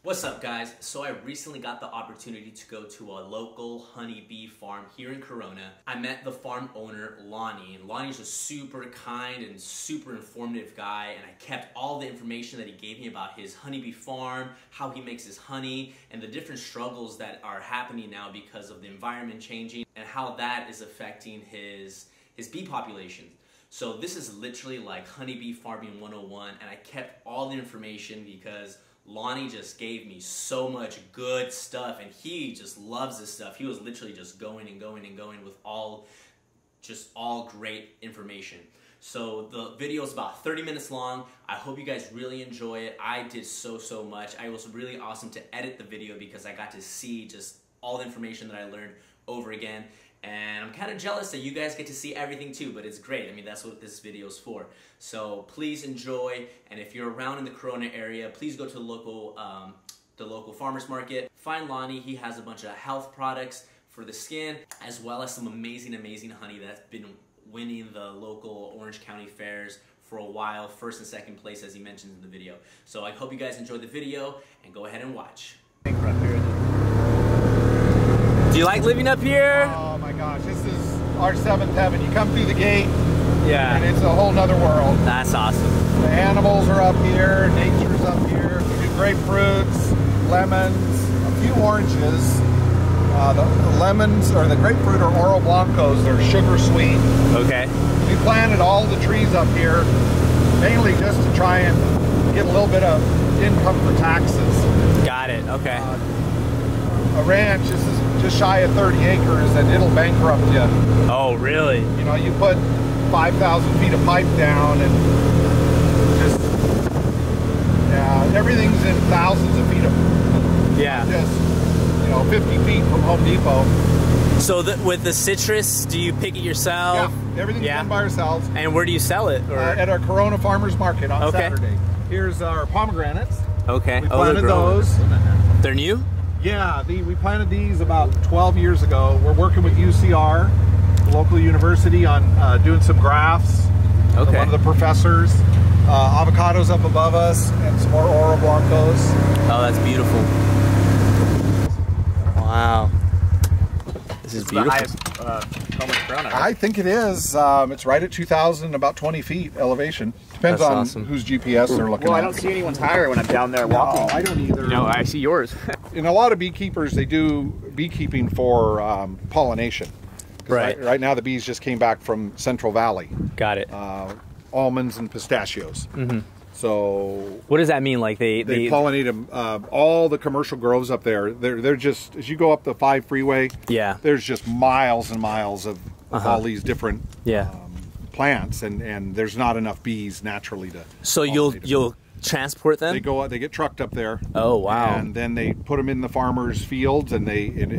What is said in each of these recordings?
What's up, guys? So I recently got the opportunity to go to a local honeybee farm here in Corona. I met the farm owner, Lonnie, and Lonnie's a super kind and super informative guy, and I kept all the information that he gave me about his honeybee farm, how he makes his honey, and the different struggles that are happening now because of the environment changing, and how that is affecting his bee population. So this is literally like honeybee farming 101, and I kept all the information because Lonnie just gave me so much good stuff, and he just loves this stuff. He was literally just going and going and going with all great information. So the video is about 30 minutes long. I hope you guys really enjoy it. I did so much. It was really awesome to edit the video because I got to see just all the information that I learned over again. And I'm kind of jealous that you guys get to see everything too, but it's great. I mean, that's what this video is for. So please enjoy, and if you're around in the Corona area, please go to the local farmer's market. Find Lonnie. He has a bunch of health products for the skin, as well as some amazing honey that's been winning the local Orange County fairs for a while, first and second place, as he mentioned in the video. So I hope you guys enjoyed the video, and go ahead and watch. Do you like living up here? Oh my gosh, this is our seventh heaven. You come through the gate, yeah, and it's a whole nother world. That's awesome. The animals are up here, nature's up here. We do grapefruits, lemons, a few oranges. The lemons or the grapefruit are Oro Blancos. They're sugar sweet. Okay. We planted all the trees up here, mainly just to try and get a little bit of income for taxes. Got it. Okay. A ranch, this is just shy of 30 acres, and it'll bankrupt you. Oh, really? You know, you put 5,000 feet of pipe down, and just, yeah, everything's in thousands of feet of, yeah, just, you know, 50 feet from Home Depot. So with the citrus, do you pick it yourself? Yeah, everything's done by ourselves. And where do you sell it? Or? At our Corona Farmers Market on Saturday. Here's our pomegranates. Okay. We planted those. They're new? Yeah, we planted these about 12 years ago. We're working with UCR, the local university, on doing some grafts. Okay. One of the professors. Avocados up above us, and some more Oro Blancos. Oh, that's beautiful. Wow. This is beautiful. The highest Corona, right? I think it is. It's right at 2,000, about 20 feet elevation. Depends on whose GPS they're looking at. Well, I don't see anyone's higher when I'm down there walking. No, I don't either. No, I see yours. In a lot of beekeepers, they do beekeeping for pollination. Right. Right now, the bees just came back from Central Valley. Got it. Almonds and pistachios. Mm-hmm. So what does that mean? Like they pollinate them. All the commercial groves up there. They're just, as you go up the 5 freeway. Yeah. There's just miles and miles of all these different plants, and there's not enough bees naturally to. So you'll transport them? They get trucked up there. Oh wow! And then they put them in the farmers' fields, and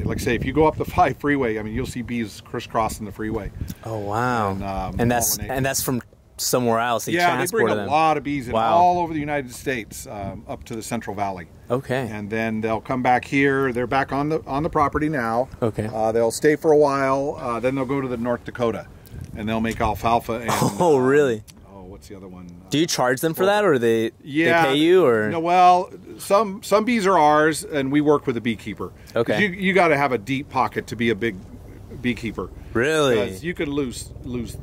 like I say, if you go up the 5 freeway, I mean, you'll see bees crisscrossing the freeway. Oh wow! And that's from somewhere else. They they bring a lot of bees in all over the United States, up to the Central Valley. Okay. And then they'll come back here. They're back on the property now. Okay. They'll stay for a while. Then they'll go to the North Dakota, and they'll make alfalfa. And, oh really? What's the other one? Do you charge them for that, or they pay you, or? No, well, some bees are ours, and we work with a beekeeper. Okay. You got to have a deep pocket to be a big beekeeper. Really? Because you could lose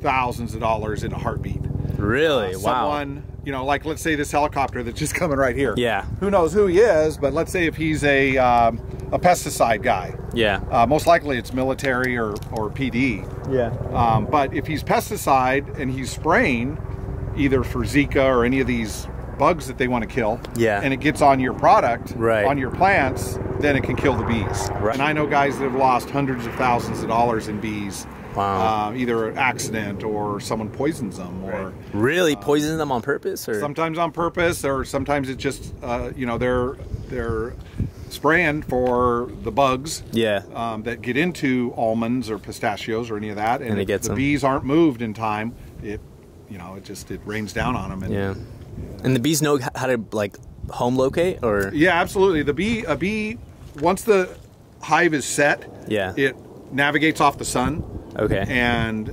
thousands of dollars in a heartbeat. Really? Wow. Someone, you know, like let's say this helicopter that's just coming right here. Yeah. Who knows who he is? But let's say if he's a pesticide guy. Yeah. Most likely it's military or PD. Yeah. But if he's pesticide and he's spraying, either for Zika or any of these bugs that they want to kill, and it gets on your product, on your plants, then it can kill the bees. Right. And I know guys that have lost hundreds of thousands of dollars in bees. Wow. Either an accident or someone poisons them, or really poisons them on purpose, or sometimes on purpose, or sometimes it's just you know, they're spraying for the bugs that get into almonds or pistachios or any of that, and if the bees aren't moved in time, it rains down on them. And, and the bees know how to like home locate, or? Yeah, absolutely. A bee, once the hive is set, it navigates off the sun. Okay. And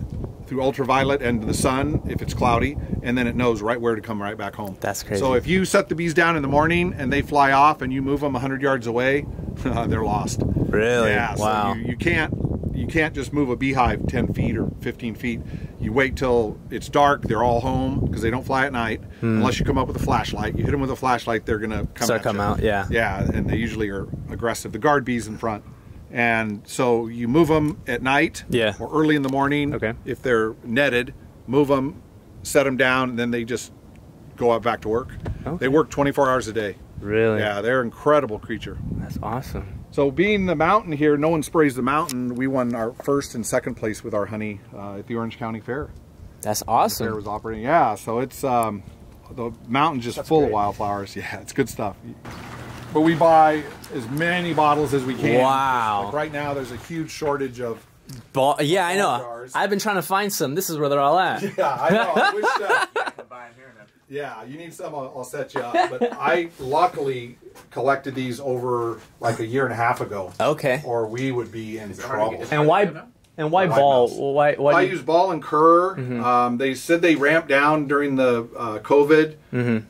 through ultraviolet and the sun if it's cloudy, and then it knows right where to come right back home. That's crazy. So if you set the bees down in the morning and they fly off and you move them 100 yards away, they're lost. Really? Yeah. Wow. So you can't just move a beehive 10 feet or 15 feet. You wait till it's dark. They're all home because they don't fly at night unless you come up with a flashlight. You hit them with a flashlight, they're gonna come out. Yeah. Yeah, and they usually are aggressive. The guard bees in front. And so you move them at night or early in the morning. Okay. If they're netted, move them, set them down, and then they just go out back to work. Okay. They work 24 hours a day. Really? Yeah, they're an incredible creature. That's awesome. So being the mountain here, no one sprays the mountain. We won our first and second place with our honey at the Orange County Fair. That's awesome. The fair was operating. Yeah, so it's the mountain's just full of wildflowers. Yeah, it's good stuff. But we buy as many bottles as we can. Wow. Like right now, there's a huge shortage of yeah, I know. jars. I've been trying to find some. This is where they're all at. Yeah, I know. I wish yeah, you need some, I'll set you up. But I luckily collected these over like a year and a half ago. Okay. Or we would be in trouble. And why? And why ball? Why I use ball and cur. They said they ramped down during the COVID,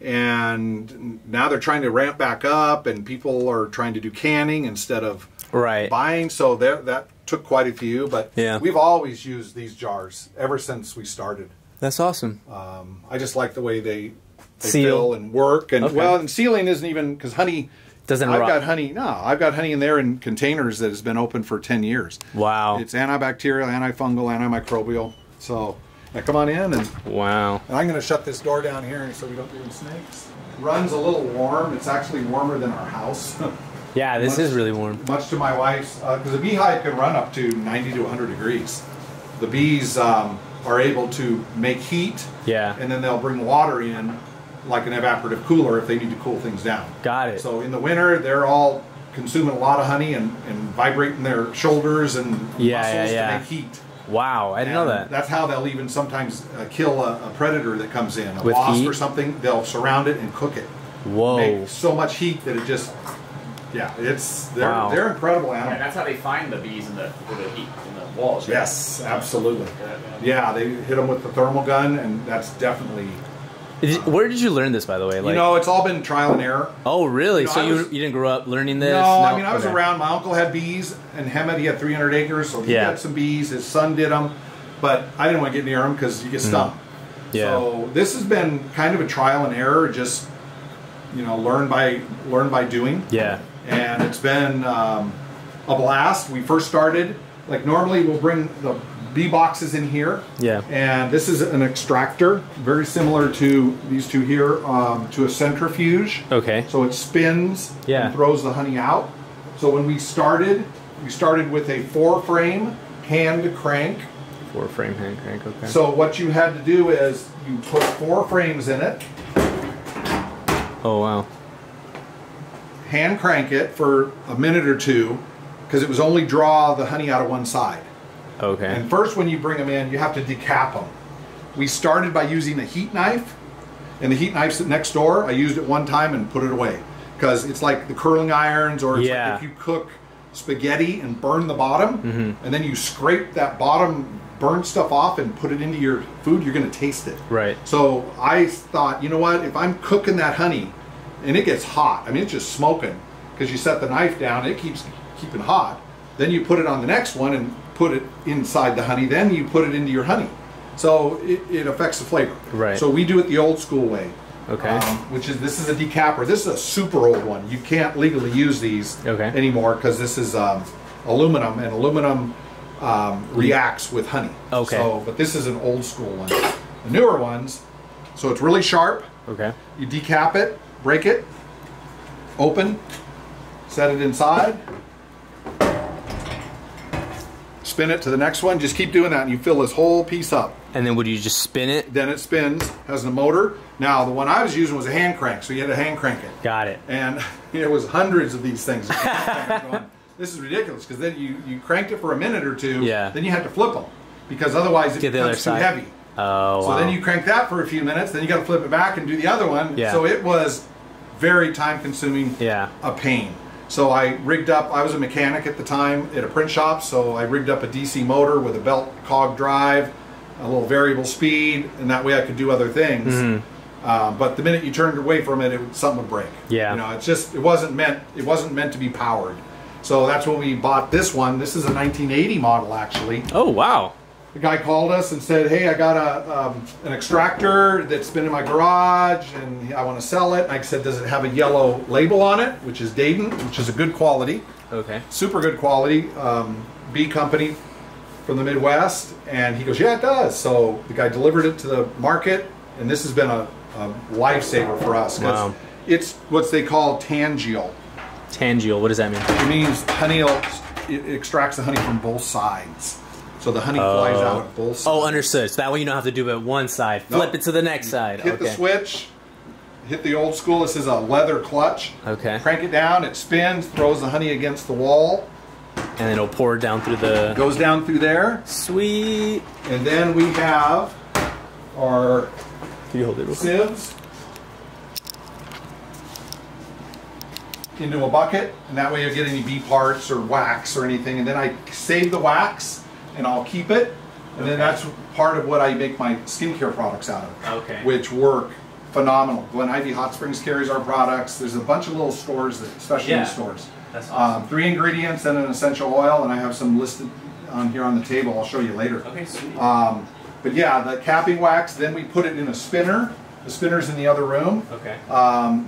and now they're trying to ramp back up, and people are trying to do canning instead of buying. So that took quite a few, but we've always used these jars ever since we started. That's awesome. I just like the way they fill and work, and well, and sealing isn't even because honey. I've got honey in there in containers that has been open for 10 years. Wow. It's antibacterial, antifungal, antimicrobial. So, come on in. And, wow. And I'm going to shut this door down here so we don't get any snakes. It runs a little warm. It's actually warmer than our house. Yeah, this is really warm. Much to my wife's, because a beehive can run up to 90 to 100 degrees. The bees are able to make heat. Yeah. And then they'll bring water in, like an evaporative cooler if they need to cool things down. Got it. So in the winter, they're all consuming a lot of honey and vibrating their shoulders and muscles to make heat. Wow, I didn't know that. That's how they'll even sometimes kill a predator that comes in. With wasp heat? Or something, they'll surround it and cook it. Whoa. Make so much heat that it just, they're incredible animals. And that's how they find the bees in the heat in the walls. Right? Yes, absolutely. Yeah, they hit them with the thermal gun, and that's definitely... Where did you learn this, by the way? Like, it's all been trial and error. Oh, really? So you didn't grow up learning this? No, I mean, I was around. My uncle had bees, and Hemet, he had 300 acres, so he had some bees. His son did them, but I didn't want to get near them because you get stung. Yeah. So this has been kind of a trial and error, just, learn by doing. Yeah. And it's been a blast. We first started, like normally we'll bring the bee boxes in here. Yeah. And this is an extractor, very similar to these two here, to a centrifuge. Okay. So it spins and throws the honey out. So when we started with a 4-frame hand crank. 4-frame hand crank, okay. So what you had to do is you put 4 frames in it. Oh, wow. Hand crank it for a minute or two because it was only draw the honey out of one side. Okay. And first when you bring them in, you have to decap them. We started by using a heat knife, and the heat knife's next door. I used it one time and put it away because it's like the curling irons, or it's like if you cook spaghetti and burn the bottom, and then you scrape that bottom burnt stuff off and put it into your food, you're going to taste it. Right. So I thought, you know what, if I'm cooking that honey and it gets hot, I mean, it's just smoking because you set the knife down, it keeps keeping hot. Then you put it on the next one and put it inside the honey, then you put it into your honey. So it affects the flavor. Right. So we do it the old school way. Okay. This is a decapper. This is a super old one. You can't legally use these anymore because this is aluminum, and aluminum reacts with honey. Okay. So, but this is an old school one. The newer ones, so it's really sharp. Okay. You decap it, break it, open, set it inside. Spin it to the next one. Just keep doing that, and you fill this whole piece up. And then would you just spin it? Then it spins, has a motor. Now, the one I was using was a hand crank, so you had to hand crank it. Got it. And it was hundreds of these things. This is ridiculous, because then you cranked it for a minute or two, then you had to flip them, because otherwise it becomes too heavy. Oh, so then you crank that for a few minutes, then you got to flip it back and do the other one. Yeah. So it was very time-consuming, a pain. So I rigged up, I was a mechanic at the time at a print shop, so I rigged up a DC motor with a belt cog drive, a little variable speed, and that way I could do other things. But the minute you turned away from it, something would break. Yeah. You know, it wasn't meant to be powered. So that's when we bought this one. This is a 1980 model, actually. Oh, wow. The guy called us and said, hey, I got an extractor that's been in my garage and I want to sell it. And I said, does it have a yellow label on it, which is Dayton, which is a good quality. Okay. Super good quality, bee company from the Midwest. And he goes, yeah, it does. So the guy delivered it to the market, and this has been a lifesaver for us. Wow. It's what they call tangial. Tangial, what does that mean? It means it extracts the honey from both sides. So the honey flies out at both sides. Oh, understood. So that way you don't have to do it one side. Flip it to the next side. Hit the switch. Hit the old school. This is a leather clutch. Okay. Crank it down. It spins. Throws the honey against the wall. And then it'll pour down through the... Goes down through there. Sweet. And then we have our Can you hold it real quick? sieves into a bucket, and that way you'll get any bee parts or wax or anything. And then I save the wax, and I'll keep it. And then that's part of what I make my skincare products out of. Okay. Which work phenomenal. Glen Ivy Hot Springs carries our products. There's a bunch of little stores, specialty stores. That's awesome. 3 ingredients and an essential oil, and I have some listed on here on the table. I'll show you later. Okay, sweet. But yeah, the capping wax, then we put it in a spinner. The spinner's in the other room. Okay.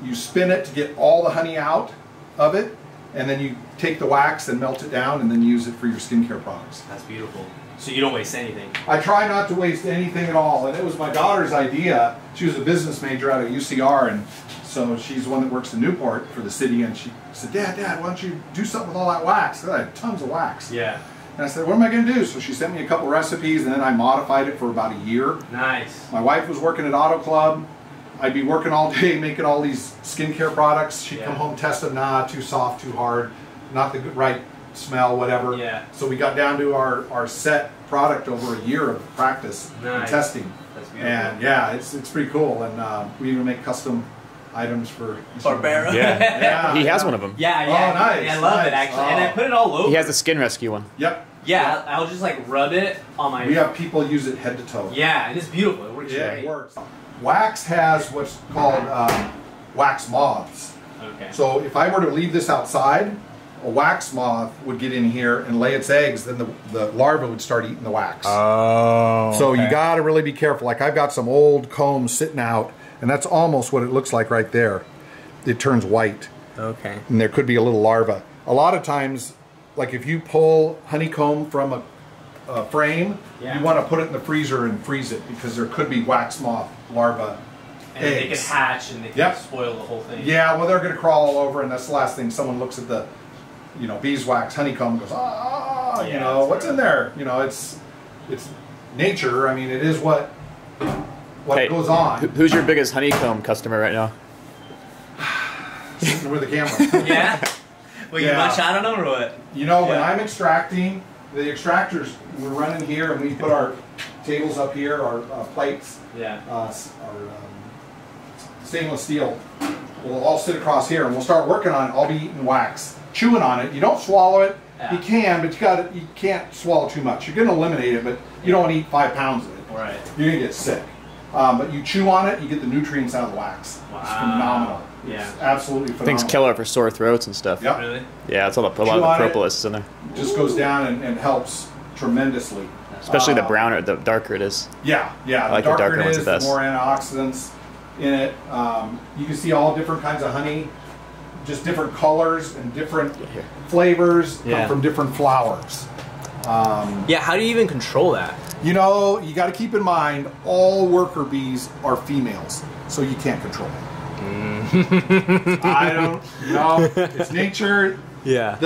You spin it to get all the honey out of it, and then you take the wax and melt it down and then use it for your skincare products. That's beautiful. So you don't waste anything. I try not to waste anything at all, and it was my daughter's idea. She was a business major out of UCR, and so she's the one that works in Newport for the city, and she said, Dad, why don't you do something with all that wax? I had tons of wax. Yeah. And I said, what am I going to do? So she sent me a couple recipes, and then I modified it for about a year. Nice. My wife was working at Auto Club. I'd be working all day making all these skincare products. She'd come home, test them, too soft, too hard, not the right smell, whatever. Yeah. So we got down to our set product over a year of practice and testing. That's beautiful. And yeah, it's pretty cool. And we even make custom items for Barbera. Yeah. He has one of them. Yeah. Oh, nice. Yeah, I love it actually, and I put it all over. He has the skin rescue one. Yep. Yeah, I'll just like rub it on my. We have people use it head to toe. Yeah, and it's beautiful. It works great. It works. Wax has what's called wax moths. Okay. So if I were to leave this outside, a wax moth would get in here and lay its eggs, then the larva would start eating the wax. Oh. So you got to really be careful. Like I've got some old combs sitting out, and that's almost what it looks like right there. It turns white. Okay. And there could be a little larva. A lot of times, like if you pull honeycomb from a frame, you want to put it in the freezer and freeze it, because there could be wax moth larva and eggs. they could hatch and they could spoil the whole thing. Yeah, well, they're going to crawl all over, and that's the last thing. Someone looks at the, beeswax honeycomb and goes, what's in there? It's nature. I mean, it is what goes on. Who's your biggest honeycomb customer right now? Sitting with the camera. Yeah? Well, you munch out on them or what? When I'm extracting, the extractors, we're running here, and we put our tables up here, our plates, our stainless steel. We'll all sit across here, and we'll start working on it. I'll be eating wax, chewing on it. You don't swallow it. Yeah. You can, but you can't swallow too much. You're going to eliminate it, but you don't want to eat 5 pounds of it. Right. You're going to get sick. But you chew on it, you get the nutrients out of the wax. Wow. It's phenomenal. Yeah. It's absolutely phenomenal. Thing's killer for sore throats and stuff. Yep. Really? Yeah, it's a lot of the propolis is in there. It just goes down and helps tremendously. Especially the browner, the darker it is. Yeah. I like the darker it ones is, the best. The more antioxidants in it. You can see all different kinds of honey, just different colors and different flavors come from different flowers. How do you even control that? You got to keep in mind all worker bees are females, so you can't control it. I don't know. It's nature. Yeah.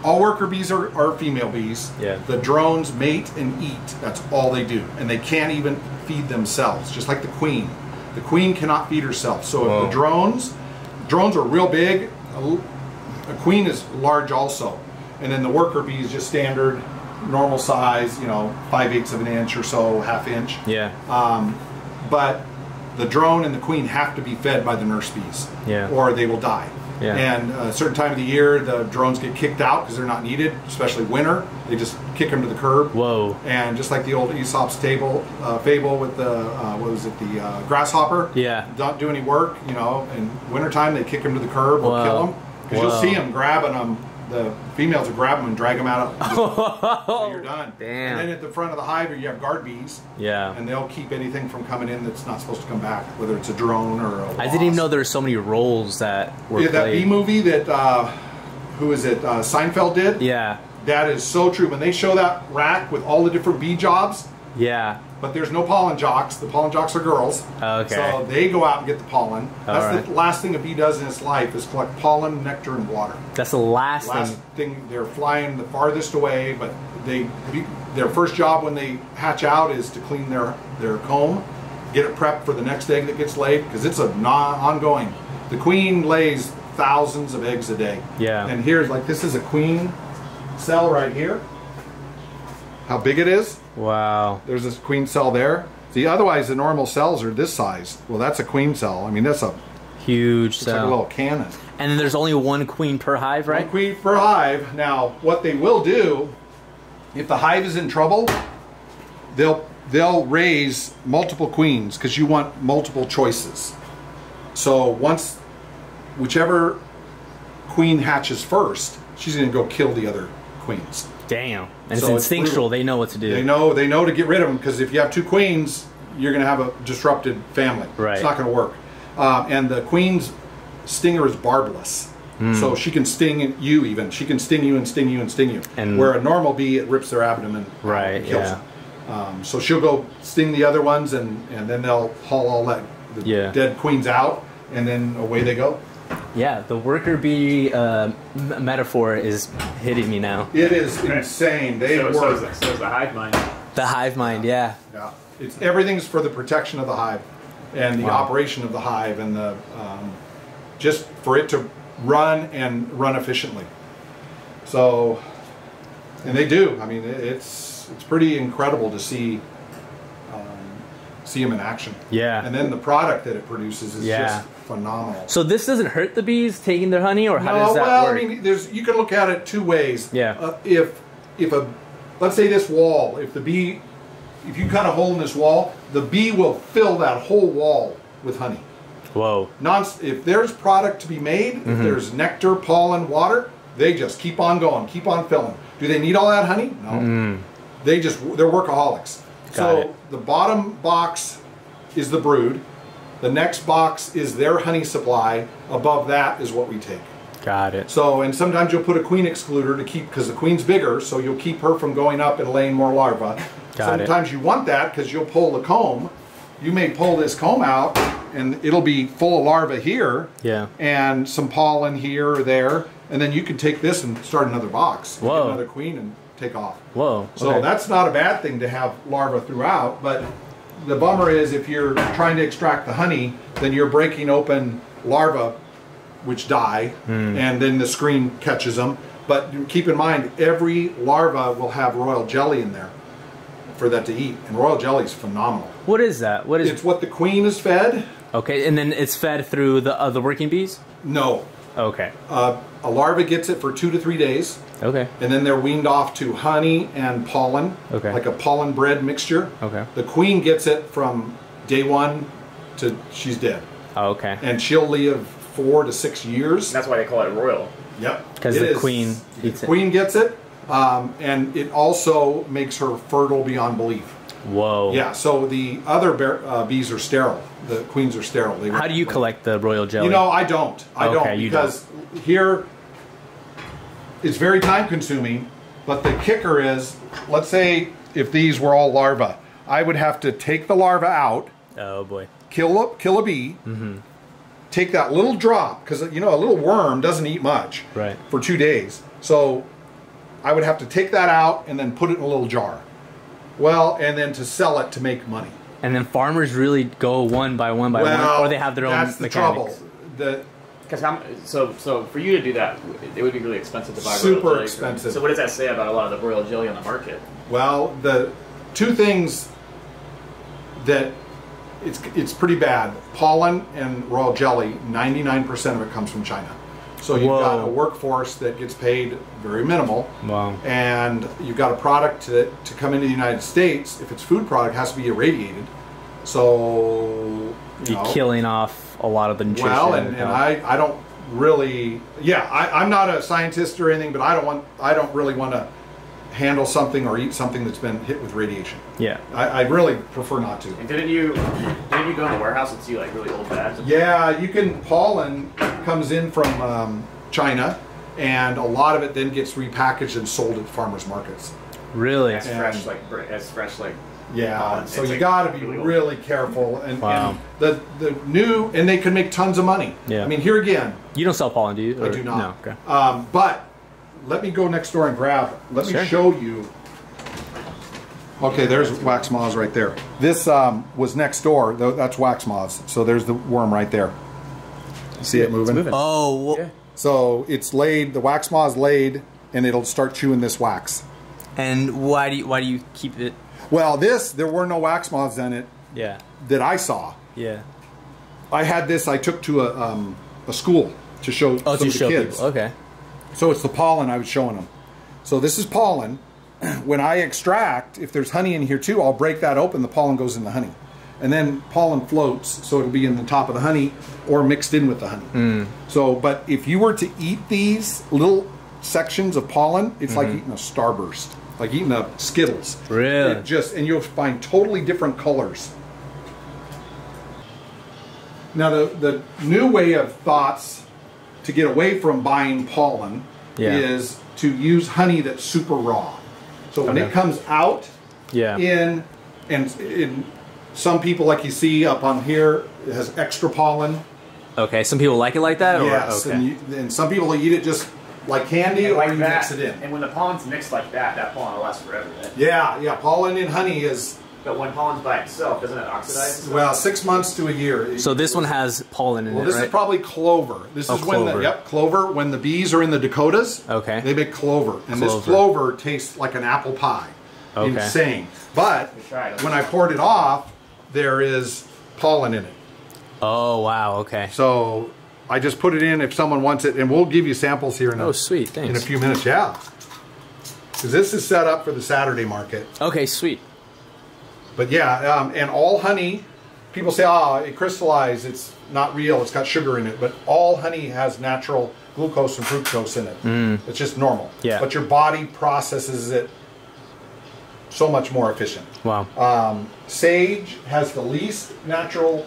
All worker bees are female bees. Yeah. The drones mate and eat. That's all they do. And they can't even feed themselves, just like the queen. The queen cannot feed herself. So if the drones are real big, a queen is large also. And then the worker bee is just standard, normal size, 5/8 of an inch or so, ½ inch. Yeah. But the drone and the queen have to be fed by the nurse bees. Yeah. Or they will die. Yeah. And a certain time of the year, the drones get kicked out because they're not needed, especially winter. They just kick them to the curb. Whoa. And just like the old Aesop's fable with the, what was it, the grasshopper? Yeah. Don't do any work, you know, in wintertime they kick them to the curb or kill them. Because you'll see them grabbing them. The females will grab them and drag them out. So you're done. Damn. And then at the front of the hive, you have guard bees. Yeah. And they'll keep anything from coming in that's not supposed to come back, whether it's a drone or a wasp. I didn't even know there were so many roles that were played. That bee movie that, who is it, Seinfeld did? Yeah. That is so true. When they show that rack with all the different bee jobs, yeah. but there's no pollen jocks. The pollen jocks are girls. Okay. So they go out and get the pollen. That's the right. last thing a bee does in its life is collect pollen, nectar, and water. That's the last thing. They're flying the farthest away, but their first job when they hatch out is to clean their comb, get it prepped for the next egg that gets laid, because it's a ongoing. The queen lays thousands of eggs a day. Yeah. And here's this is a queen cell right here. How big it is? Wow. There's this queen cell there. See, otherwise the normal cells are this size. Well, that's a queen cell. I mean, that's a huge cell. It's like a little cannon. And then there's only one queen per hive, right? One queen per hive. Now, what they will do, if the hive is in trouble, they'll raise multiple queens because you want multiple choices. So once whichever queen hatches first, she's going to go kill the other queens. Damn. And so it's instinctual. They know what to do. They know to get rid of them, because if you have two queens, you're going to have a disrupted family. Right. It's not going to work. And the queen's stinger is barbless. So she can sting you even. She can sting you and sting you and sting you. And where a normal bee, it rips their abdomen and kills them. So she'll go sting the other ones, and then they'll haul all the dead queens out, and then away they go. Yeah, the worker bee metaphor is hitting me now. It is insane. They work. So is the hive mind. The hive mind, yeah. Yeah, everything's for the protection of the hive and the operation of the hive, and the just for it to run efficiently. So, and they do. I mean, it's pretty incredible to see them in action. Yeah. And then the product that it produces is just phenomenal. So this doesn't hurt the bees taking their honey, or how does that work? I mean, you can look at it two ways. Yeah. Let's say this wall, if you cut a hole in this wall, the bee will fill that whole wall with honey. Whoa. If there's product to be made, if there's nectar, pollen, water, they just keep on going, keep on filling. Do they need all that honey? No. They're workaholics. So the bottom box is the brood. The next box is their honey supply. Above that is what we take. Got it. So, and sometimes you'll put a queen excluder to keep, because the queen's bigger, so you'll keep her from going up and laying more larvae. Sometimes you want that because you'll pull the comb. You may pull this comb out, and it'll be full of larvae here. Yeah. And some pollen here or there, and then you can take this and start another box. Whoa. Get another queen and take off. Whoa. So that's not a bad thing to have larvae throughout, but the bummer is if you're trying to extract the honey, then you're breaking open larvae which die, and then the screen catches them. But keep in mind, every larva will have royal jelly in there for that to eat, and royal jelly is phenomenal. What is that? It's what the queen is fed. Okay, and then it's fed through the working bees? No. Okay. A larva gets it for 2 to 3 days. Okay. And then they're weaned off to honey and pollen. Okay. Like a pollen bread mixture. Okay. The queen gets it from day 1 to she's dead. Oh, okay. And she'll live 4 to 6 years. That's why they call it royal. Yep. Because the queen eats it. The queen gets it, and it also makes her fertile beyond belief. Whoa. Yeah, so the other bees are sterile. The queens are sterile. How do you collect the royal jelly? I don't. Because here it's very time consuming, but the kicker is, let's say if these were all larvae, I would have to take the larva out. Oh boy. Kill a bee. Take that little drop, because a little worm doesn't eat much for 2 days. So I would have to take that out and then put it in a little jar. Well, and then to sell it to make money. And then farmers really go one by one, or they have their own that's the mechanics. Trouble. So for you to do that, it would be really expensive to buy super royal jelly. Expensive. So what does that say about a lot of the royal jelly on the market? Well, the two things that it's pretty bad. Pollen and royal jelly, 99% of it comes from China. So you've got a workforce that gets paid very minimal. Wow. And you've got a product to come into the United States. If it's food product, it has to be irradiated. So you're killing off a lot of the nutrition. Well, and I don't really. Yeah, I'm not a scientist or anything, but I don't really want to handle something or eat something that's been hit with radiation. Yeah. I really prefer not to. And didn't you go in the warehouse and see like really old bags? Yeah, you can. Pollen comes in from China, and a lot of it then gets repackaged and sold at farmers markets. Really? As fresh like. Yeah, so you got to be really careful, and the new, and they can make tons of money. Yeah. I mean, here again. You don't sell pollen, do you? I do not. No. Okay. But let me go next door and grab it. Let me show you. Okay, there's wax moths right there. This was next door. That's wax moths. So there's the worm right there. See it moving? It's moving. Oh. Yeah. So it's laid. The wax moth's laid, and it'll start chewing this wax. And why do you keep it? Well, there were no wax moths in it. Yeah. That I saw. Yeah. I had this. I took to a school to show some of the kids. People. Okay. So it's the pollen I was showing them. So this is pollen. When I extract, if there's honey in here too, I'll break that open. The pollen goes in the honey, and then pollen floats, so it'll be in the top of the honey or mixed in with the honey. So, but if you were to eat these little sections of pollen, it's like eating a Starburst. Like eating a Skittles. Really? And you'll find totally different colors. Now the new way of thoughts to get away from buying pollen is to use honey that's super raw. So when it comes out in some people, like you see up on here, it has extra pollen. Okay, some people like it like that? Yes, or, okay. and some people eat it just like candy, or you mix it in. And when the pollen's mixed like that pollen will last forever. Right? Yeah, pollen in honey is... But when pollen's by itself, doesn't it oxidize? Well, 6 months to a year. So this one has pollen in it, Well, this right? is probably clover. This is when clover. Clover. When the bees are in the Dakotas, they make clover. And this clover tastes like an apple pie. Insane. But when I poured it off, there is pollen in it. Oh, wow, okay. So I just put it in if someone wants it, and we'll give you samples here in sweet, thanks. In a few minutes, yeah. Because this is set up for the Saturday market. Okay, sweet. But yeah, and all honey, people say, it crystallized, it's not real, it's got sugar in it. But all honey has natural glucose and fructose in it. It's just normal. Yeah. But your body processes it so much more efficient. Wow. Sage has the least natural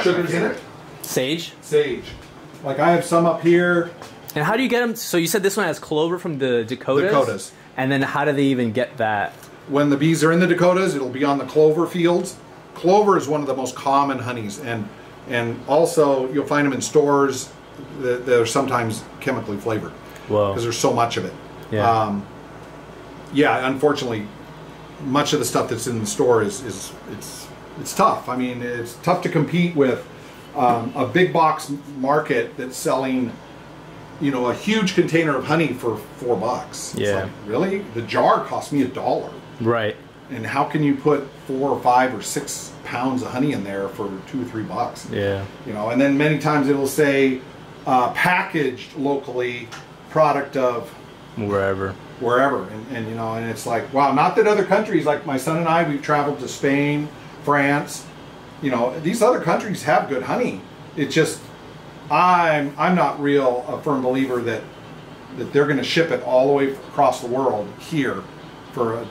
sugars in it. Sage? Sage. Like I have some up here. And how do you get them? So you said this one has clover from the Dakotas? Dakotas. And then how do they even get that? When the bees are in the Dakotas, it'll be on the clover fields. Clover is one of the most common honeys, and also you'll find them in stores that are sometimes chemically flavored. Whoa. Because there's so much of it. Yeah. Unfortunately, much of the stuff that's in the store it's tough. I mean, it's tough to compete with a big box market that's selling, a huge container of honey for $4. It's like, really? The jar cost me $1. Right. And how can you put 4 or 5 or 6 pounds of honey in there for $2 or $3? Yeah. And then many times it'll say packaged locally, product of wherever, and it's like, wow. Not that other countries, like my son and I, we've traveled to Spain, France. These other countries have good honey. It's just I'm not a firm believer that they're going to ship it all the way across the world here for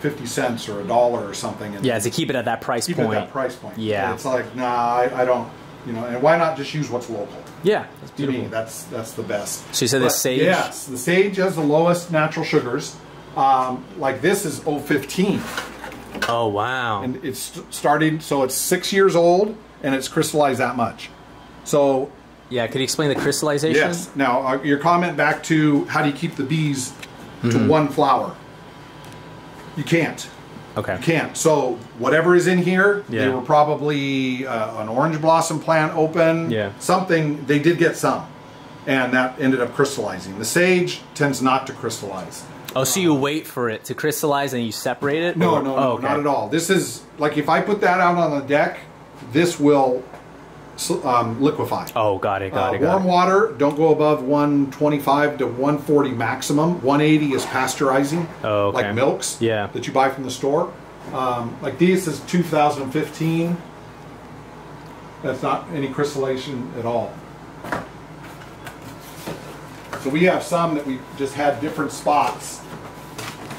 50 cents or $1 or something. And to keep it at that price point. Keep it at that price point. Yeah. It's like, nah, I don't. And why not just use what's local? Yeah, that's beautiful. To me, that's the best. So you said the sage? Yes, the sage has the lowest natural sugars. Like this is 015. Oh, wow. And it's starting, so it's 6 years old, and it's crystallized that much. So... Yeah, could you explain the crystallization? Yes. Now, your comment back to how do you keep the bees to one flower? You can't. Okay. You can't. So whatever is in here, they were probably an orange blossom plant open. Yeah. Something, they did get some. And that ended up crystallizing. The sage tends not to crystallize. Oh, so you wait for it to crystallize and you separate it? No, not at all. This is, like if I put that out on the deck, this will liquefy. Oh, got it. Warm water, don't go above 125 to 140 maximum. 180 is pasteurizing, like milks that you buy from the store. Like these is 2015. That's not any crystallization at all. So we have some that we just had different spots.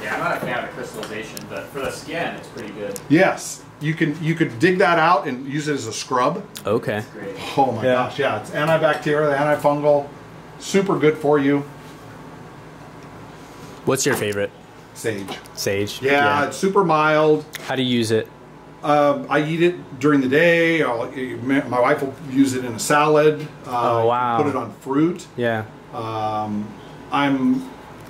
Yeah, I'm not a fan of the crystallization, but for the skin, it's pretty good. Yes, you could dig that out and use it as a scrub. Okay. Great. Oh my gosh, yeah, it's antibacterial, antifungal, super good for you. What's your favorite? Sage. Sage. Yeah, it's super mild. How do you use it? I eat it during the day. My wife will use it in a salad. Oh wow! Put it on fruit. Yeah.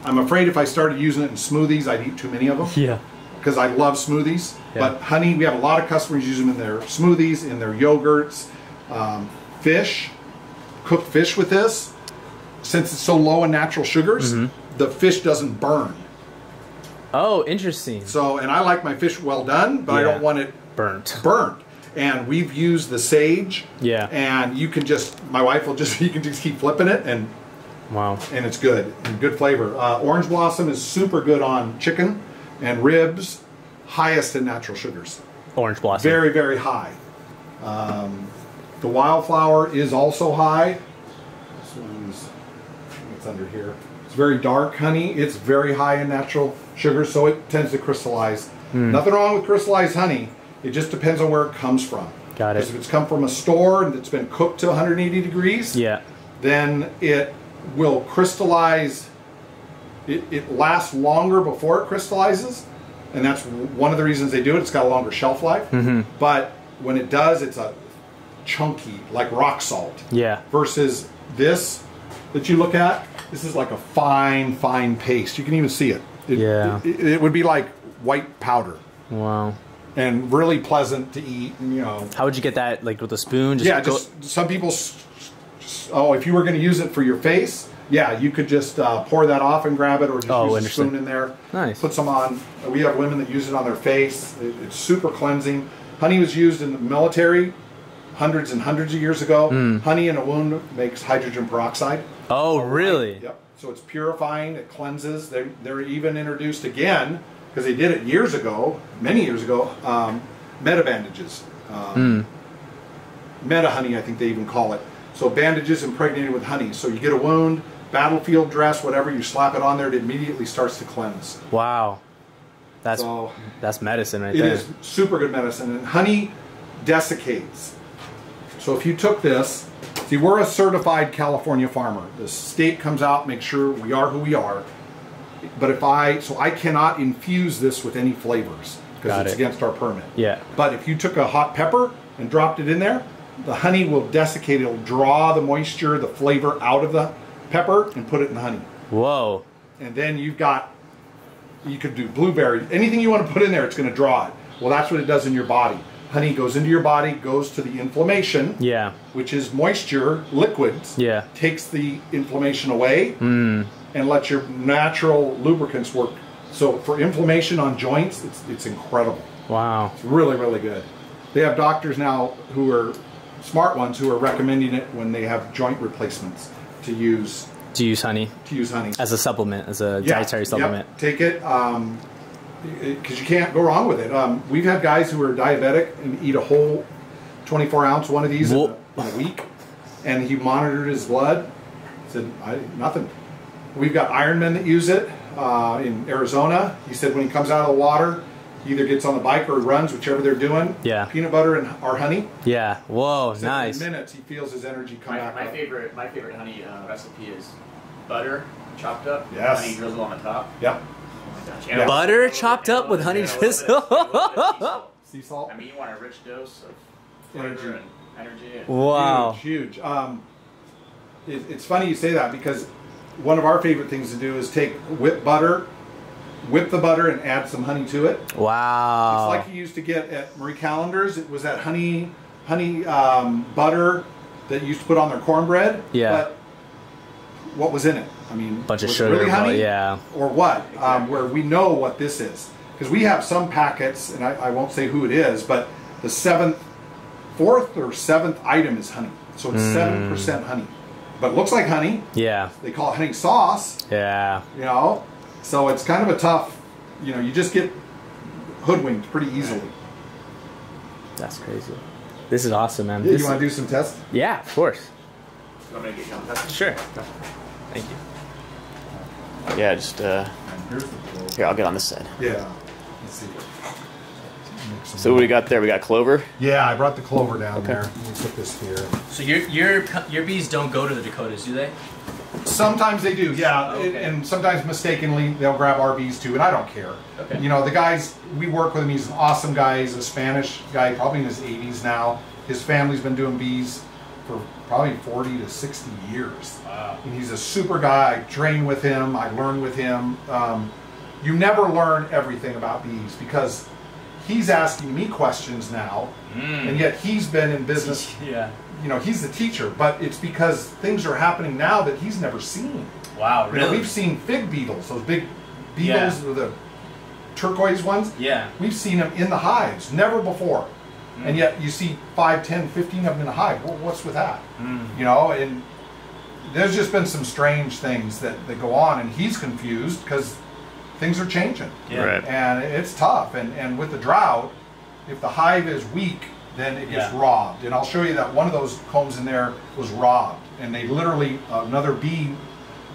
I'm afraid if I started using it in smoothies, I'd eat too many of them. Yeah. Because I love smoothies. Yeah. But honey, we have a lot of customers use them in their smoothies, in their yogurts, fish, cooked fish with this. Since it's so low in natural sugars, the fish doesn't burn. Oh, interesting. So, and I like my fish well done, but I don't want it burnt. And we've used the sage. Yeah. And you can just, my wife will just, you can just keep flipping it and wow. And it's good, and good flavor. Orange blossom is super good on chicken and ribs, highest in natural sugars. Orange blossom. Very, very high. The wildflower is also high. This one's, it's under here. It's very dark honey. It's very high in natural sugar, so it tends to crystallize. Nothing wrong with crystallized honey. It just depends on where it comes from. Got it. Because if it's come from a store and it's been cooked to 180 degrees, then it will crystallize. It lasts longer before it crystallizes, and that's one of the reasons they do it. It's got a longer shelf life. But when it does, it's a chunky, like rock salt. Yeah. Versus this that you look at, this is like a fine, fine paste. You can even see it. It would be like white powder. Wow. And really pleasant to eat. And, you know. How would you get that? Like with a spoon? Just some people. Oh, if you were going to use it for your face, you could just pour that off and grab it, or just use a spoon in there. Nice. Put some on. We have women that use it on their face. It's super cleansing. Honey was used in the military hundreds and hundreds of years ago. Honey in a wound makes hydrogen peroxide. Oh, really? Yep. So it's purifying. It cleanses. They're even introduced again, because they did it years ago, many years ago, meta bandages. Meta honey, I think they even call it. So bandages impregnated with honey. So you get a wound, battlefield dress, whatever, you slap it on there, it immediately starts to cleanse. Wow. That's medicine right there. It is super good medicine. And honey desiccates. So if you took this, see, we're a certified California farmer. The state comes out, makes sure we are who we are. But I cannot infuse this with any flavors because it's against our permit. Yeah. But if you took a hot pepper and dropped it in there, the honey will desiccate. It'll draw the moisture, the flavor out of the pepper and put it in the honey. Whoa. And then you could do blueberry. Anything you want to put in there, it's going to draw it. Well, that's what it does in your body. Honey goes into your body, goes to the inflammation, which is moisture, liquids, takes the inflammation away, and lets your natural lubricants work. So for inflammation on joints, it's incredible. Wow. It's really, really good. They have doctors now who are smart ones who are recommending it when they have joint replacements to use honey. As a supplement, as a dietary supplement. Take it. Because you can't go wrong with it. We've had guys who are diabetic and eat a whole 24-ounce one of these in a week, and he monitored his blood. Said nothing. We've got Ironmen that use it in Arizona. He said when he comes out of the water, he either gets on the bike or he runs, whichever they're doing. Yeah. Peanut butter and our honey. Yeah. Whoa. Nice. In minutes, he feels his energy come back. My favorite honey recipe is butter chopped up. Yes. Honey drizzle on the top. Yep. Yeah. Butter chopped up with honey drizzle. Sea salt. I mean, you want a rich dose of energy. Wow. Huge. It's funny you say that, because one of our favorite things to do is take whip the butter and add some honey to it. Wow. It's like you used to get at Marie Callender's. It was that honey butter that you used to put on their cornbread. Yeah. But what was in it? I mean, bunch of was sugar, it really honey? Yeah. Or what? Where we know what this is. Because we have some packets, and I won't say who it is, but the 7th 4th or 7th item is honey. So it's 7% honey. But it looks like honey. Yeah. They call it honey sauce. Yeah. You know, so it's kind of a tough, you know, you just get hoodwinked pretty easily. That's crazy. This is awesome, man. Yeah, you want to do some tests? Yeah, of course. You want me to get you on test? Sure. Thank you. Yeah, just here, I'll get on this side. Yeah. Let's see. So what do we got there? We got clover. Yeah, I brought the clover down there. Let me put this here. So your bees don't go to the Dakotas, do they? Sometimes they do, yeah, Okay. and sometimes mistakenly they'll grab our bees too, and I don't care. Okay. You know, the guys, we work with him, he's an awesome guy, he's a Spanish guy, probably in his 80s now. His family's been doing bees for probably 40 to 60 years. Wow. And he's a super guy, I train with him, I learn with him. You never learn everything about bees because he's asking me questions now, and yet he's been in business. Yeah. You know, he's the teacher, but it's because things are happening now that he's never seen. Wow, really? You know, we've seen fig beetles, those big beetles with the turquoise ones. Yeah. We've seen them in the hives, never before. And yet you see 5, 10, 15 of them in a hive. Well, what's with that? You know, and there's just been some strange things that go on, and he's confused because things are changing. Yeah. Right. And it's tough. And with the drought, if the hive is weak, then it gets robbed. And I'll show you that one of those combs in there was robbed. And they literally, another bee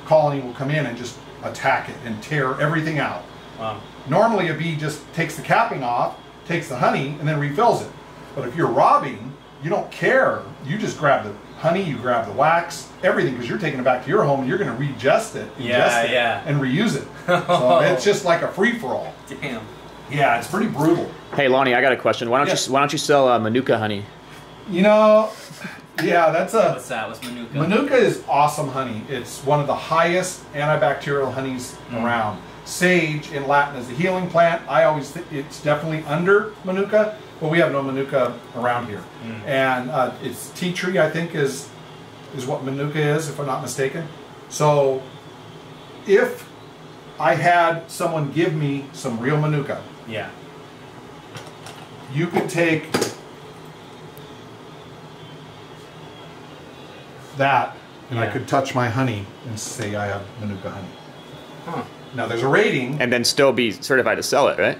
colony will come in and just attack it and tear everything out. Wow. Normally a bee just takes the capping off, takes the honey, and then refills it. But if you're robbing, you don't care. You just grab the honey, you grab the wax, everything, because you're taking it back to your home and you're going to ingest it, and reuse it. So it's just like a free-for-all. Damn. Yeah, it's pretty brutal. Hey Lonnie, I got a question. Why don't you sell Manuka honey? You know, yeah, that's a... What's that? What's Manuka? Manuka is awesome honey. It's one of the highest antibacterial honeys around. Sage in Latin is the healing plant. I always think it's definitely under Manuka, but we have no Manuka around here. And it's tea tree, I think, is what Manuka is, if I'm not mistaken. So if I had someone give me some real Manuka, Yeah. you could take that and I could touch my honey and say I have Manuka honey. Huh. Now there's a rating. And then still be certified to sell it, right?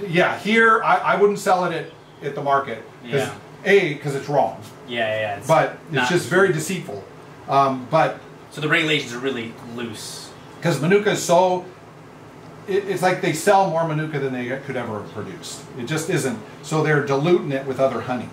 Yeah, here I wouldn't sell it at the market. Yeah. Because it's wrong. Yeah. But it's just very deceitful. But so the regulations are really loose. because Manuka is so, it's like they sell more Manuka than they could ever have produced. It just isn't. So they're diluting it with other honey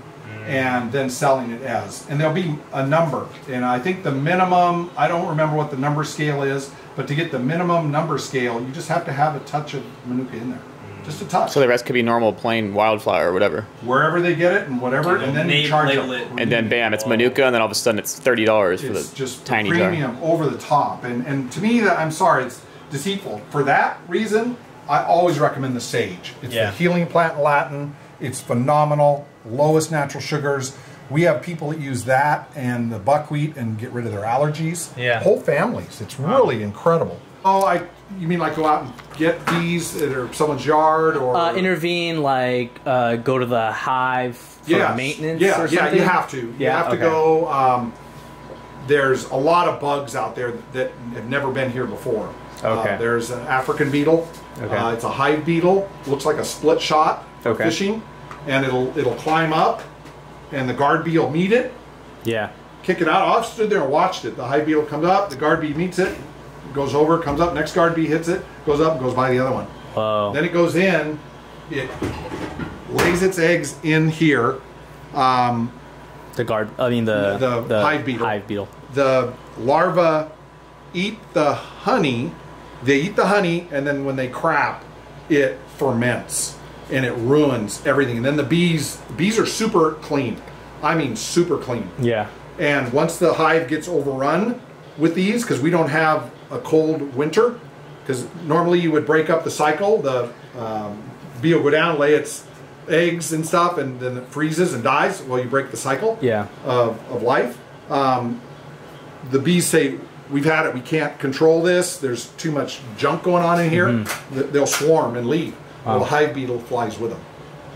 and then selling it as. And there'll be a number. And I think the minimum, I don't remember what the number scale is, but to get the minimum number scale, you just have to have a touch of Manuka in there. Just a touch. So the rest could be normal plain wildflower or whatever. Wherever they get it and whatever, and then you charge label them. it. And then bam, it's Manuka, and then all of a sudden it's $30 for It's the just tiny jar. premium over the top. And to me, that I'm sorry, it's deceitful. For that reason, I always recommend the sage. It's the healing plant in Latin. It's phenomenal. Lowest natural sugars. We have people that use that and the buckwheat and get rid of their allergies. Yeah. Whole families. It's really incredible. Oh, you mean like go out and get bees that are someone's yard or intervene, like go to the hive for maintenance or something? Yeah, you have to. You have to go. There's a lot of bugs out there that have never been here before. Okay. There's an African beetle. Okay. It's a hive beetle. Looks like a split shot for Okay. fishing. And it'll climb up and the guard bee will meet it, Yeah. kick it out. I've stood there and watched it. The hive beetle comes up, the guard bee meets it, goes over, comes up, next guard bee hits it, goes up and goes by the other one. Whoa. Then it goes in, it lays its eggs in here. The Hive beetle. Hive beetle. The larvae eat the honey. They eat the honey, and then when they crap, it ferments and it ruins everything. And then the bees are super clean. I mean, super clean. Yeah. And once the hive gets overrun with these, because we don't have a cold winter, because normally you would break up the cycle, the bee will go down, lay its eggs and stuff, and then it freezes and dies. Well, you break the cycle of life. The bees say, we've had it, we can't control this, there's too much junk going on in here. They'll swarm and leave. Well, the hive beetle flies with them.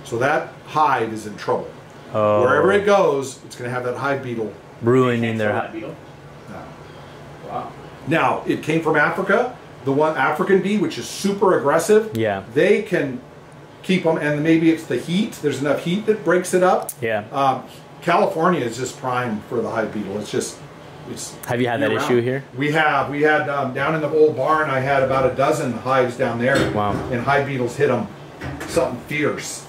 So that hive is in trouble. Oh. Wherever it goes, it's going to have that hive beetle. Ruining their hive beetle. No. Wow. Now, it came from Africa. The one African bee, which is super aggressive. Yeah. They can keep them, and maybe it's the heat. There's enough heat that breaks it up. Yeah. California is just prime for the hive beetle. It's just, have you had that issue here? We have. We had down in the old barn. I had about a dozen hives down there. Wow. And hive beetles hit them something fierce,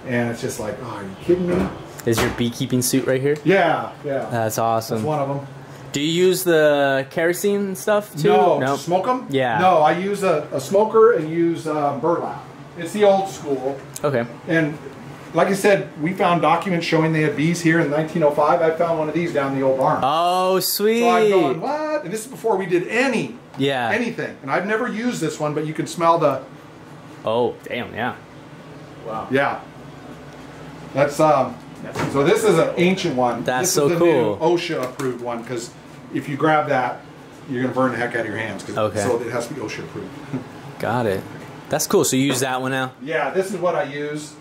and it's just like, oh, are you kidding me? Is your beekeeping suit right here? Yeah, yeah. That's awesome. That's one of them. Do you use the kerosene stuff too? No, to smoke them? Yeah. No, I use a smoker and use burlap. It's the old school. Okay. And like I said, we found documents showing they had bees here in 1905. I found one of these down in the old barn. Oh, sweet. So I'm going, what? And this is before we did anything. And I've never used this one, but you can smell the... Oh, damn, yeah. Wow. Yeah. That's, so this is an ancient one. That's this so is the cool. New OSHA approved one, because if you grab that, you're going to burn the heck out of your hands. Okay. So it has to be OSHA approved. Got it. That's cool. So you use that one now? Yeah, this is what I use.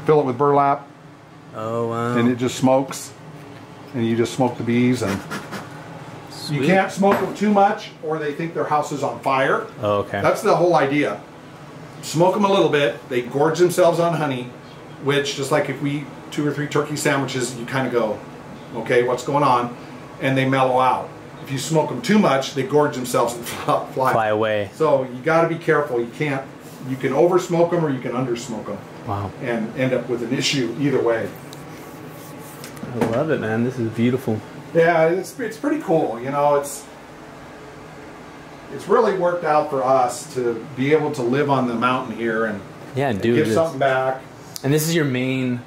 Fill it with burlap. Oh, wow. And it just smokes. And you just smoke the bees. And Sweet. You can't smoke them too much, or they think their house is on fire. Oh, okay. That's the whole idea. Smoke them a little bit. They gorge themselves on honey, which, just like if we eat 2 or 3 turkey sandwiches, you kind of go, okay, what's going on? And they mellow out. If you smoke them too much, they gorge themselves and fly away. So you got to be careful. You can't. You can over smoke them or you can under smoke them. Wow. And end up with an issue either way. I love it, man. This is beautiful. Yeah, it's pretty cool. You know, it's really worked out for us to be able to live on the mountain here and do give something back. And this is your main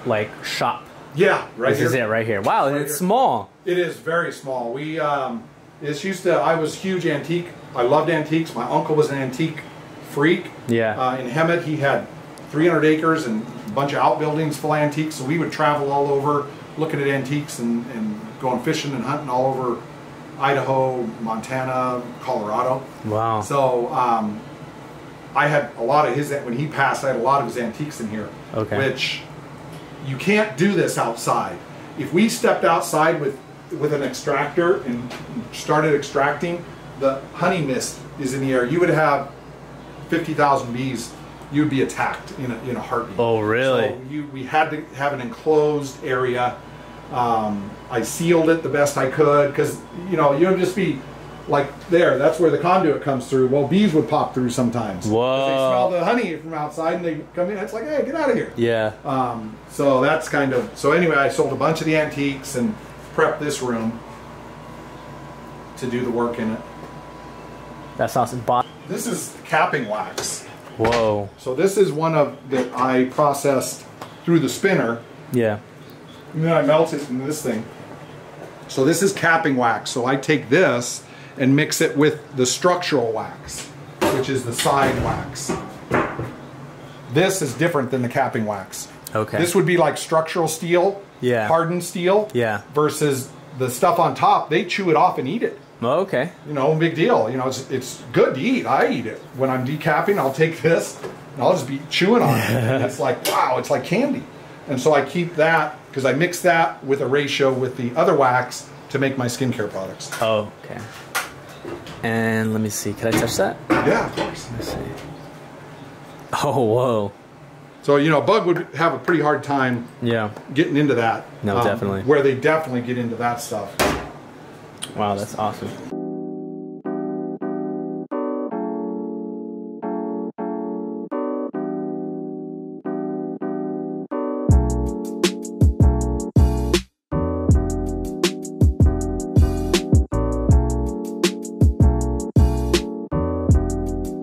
like shop. Yeah, right this here. This is it right here. Wow, right it's here. small. It is very small. We it's used to. I was huge antique. I loved antiques. My uncle was an antique freak. Yeah. In Hemet, he had 300 acres and a bunch of outbuildings full of antiques. So we would travel all over, looking at antiques and going fishing and hunting all over Idaho, Montana, Colorado. Wow. So I had a lot of his. When he passed, I had a lot of his antiques in here. Okay. Which you can't do this outside. If we stepped outside with an extractor and started extracting, the honey mist is in the air. You would have 50,000 bees. You would be attacked in a heartbeat. Oh, really? So we had to have an enclosed area. I sealed it the best I could because you don't just be like there. That's where the conduit comes through. Well, bees would pop through sometimes. Whoa! They smell the honey from outside and they come in. It's like, hey, get out of here. Yeah. So that's kind of so. Anyway, I sold a bunch of the antiques and prepped this room to do the work in it. That's awesome. This is capping wax. Whoa. So this is one of that I processed through the spinner. Yeah. And then I melt it into this thing. So this is capping wax. So I take this and mix it with the structural wax, which is the side wax. This is different than the capping wax. Okay. This would be like structural steel, hardened steel, versus the stuff on top, they chew it off and eat it. Oh, okay. No big deal. It's good to eat. I eat it. When I'm decapping, I'll take this and I'll just be chewing on it. And it's like, wow, it's like candy. And so I keep that because I mix that with a ratio with the other wax to make my skincare products. Oh, okay. And let me see. Can I touch that? Yeah, of course. Let me see. Oh, whoa. So, Bug would have a pretty hard time getting into that. No, definitely. Where they definitely get into that stuff. Wow, that's awesome.